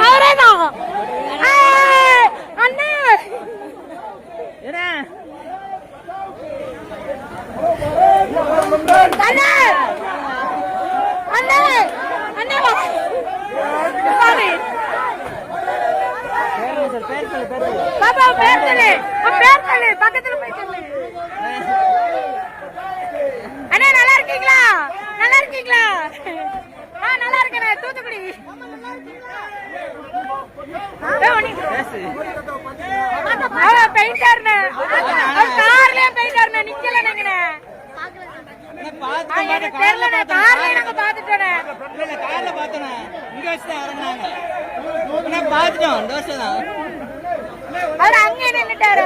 அவரேதான் அண்ணா அண்ணா அண்ணா அண்ணா பாபா பேர் சொல்லு பக்கத்துல போய் சொல்லு. அண்ணா நல்லா இருக்கீங்களா? நல்லா இருக்கீங்களா? நல்லா இருக்கேன். தூத்துக்குடி பெயிண்டர்னு கார்லயே பெயிண்டர்னு நிக்கல நினைக்கிறேன். தெரியல கார்ல நாங்க பாத்துட்டோம். இங்க வச்சு இறங்கினாங்க பாத்துட்டோம். இந்த வருஷம் தான் அவர் அங்கே நின்னுட்டாரு.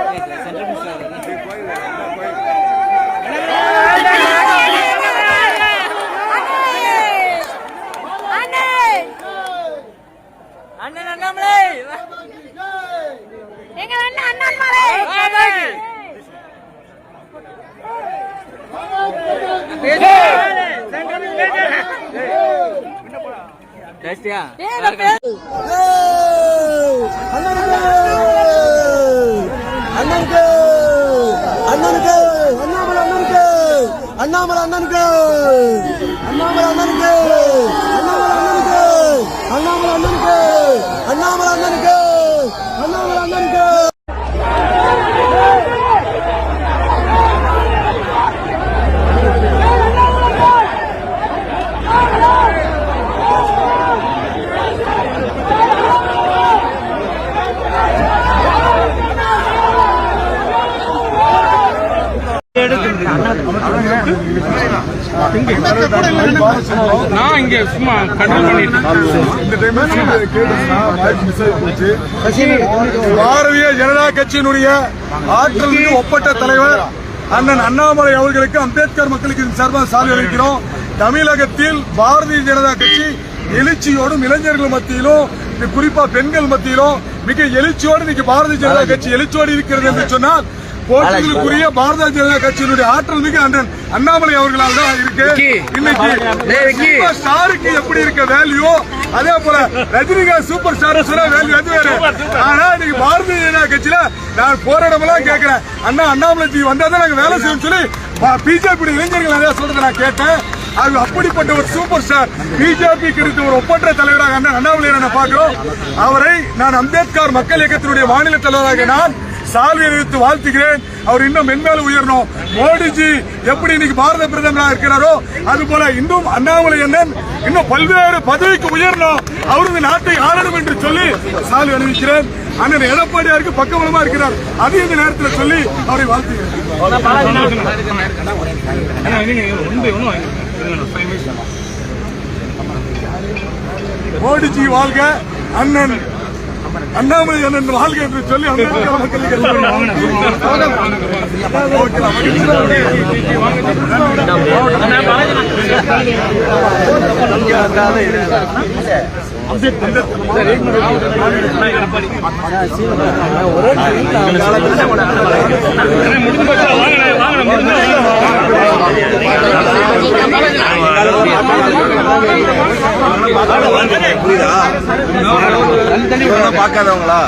அண்ணன் அண்ணாமலை எங்க அண்ணன் அண்ணாமலை டேஸ்டியா அண்ணனுக்கு அண்ணனுக்கு அண்ணாமலை அண்ணனுக்கு அண்ணாமலை அண்ணனுக்கு அண்ணாமலை அண்ணனுக்கு அண்ணாமலை அண்ணனுக்கு அண்ணாமலை அண்ணனுக்கு அண்ணாமலை அண்ணனுக்கு நான் இங்க சும்மா கண்ட்ரோல் பண்ணிட்டு பாரதிய ஜனதா கட்சியினுடைய ஆற்றல் ஒப்பற்ற தலைவர் அண்ணன் அண்ணாமலை அவர்களுக்கு அம்பேத்கர் மக்களுக்கு சார்பாக சாலை அளிக்கிறோம். தமிழகத்தில் பாரதிய ஜனதா கட்சி எழுச்சியோடும் இளைஞர்கள் மத்தியிலும் குறிப்பா பெண்கள் மத்தியிலும் மிக எழுச்சியோடு இன்னைக்கு பாரதிய ஜனதா கட்சி எழுச்சியோடு இருக்கிறது என்று சொன்னால் போட்டிகளுக்குரிய பாரதிய ஜனதா கட்சியினுடைய ஆற்றல் மிகு அண்ணன் அண்ணாமலை அவர்களால் தான் இருக்கு. இன்னைக்கு ஸ்டாருக்கு எப்படி இருக்க வேல்யூ அதே போல ரஜினிகாந்த் சூப்பர் ஸ்டார் வேல்யூ அது வேற. ஆனா இன்னைக்கு பாரதிய ஜனதா கட்சியில நான் போராடமெல்லாம் கேட்கிறேன். அண்ணாமலை வந்தாதான் நாங்க வேலை செய்யணும் சொல்லி பிஜேபி இளைஞர்கள் நிறைய சொல்றதை நான் கேட்டேன். அது அப்படிப்பட்ட ஒரு சூப்பர் ஸ்டார் பிஜேபிக்கு இருக்க ஒரு ஒப்பற்ற தலைவராக அண்ணன் அண்ணாமலை நான் பார்க்கிறோம். அவரை நான் அம்பேத்கர் மக்கள் இயக்கத்தினுடைய மாநில தலைவராக நான் சால்வை அணிவித்து வாழ்த்துகிறேன். அவர் இன்னும் மென்மேலும் உயரணும். மோடிஜி எப்படி இன்னைக்கு பாரத பிரதமராக இருக்கிறாரோ அது போல இன்னும் அண்ணாமலை அண்ணன் இன்னும் பல்வேறு பதவிக்கு உயரணும். அவரது நாட்டை ஆளணும் என்று சொல்லி சால்வை அணிவிக்கிறேன். அண்ணன் எடப்பாடியாருக்கு பக்கபலமா இருக்கிறார். அது இந்த நேரத்தில் சொல்லி அவரை வாழ்த்துகிறேன். மோடிஜி வாழ்க, அண்ணன் அண்ணாமலை அண்ணன் வாழ்க என்று சொல்லி அம்பேத்கர் மக்களுக்கு பார்க்காதவங்களா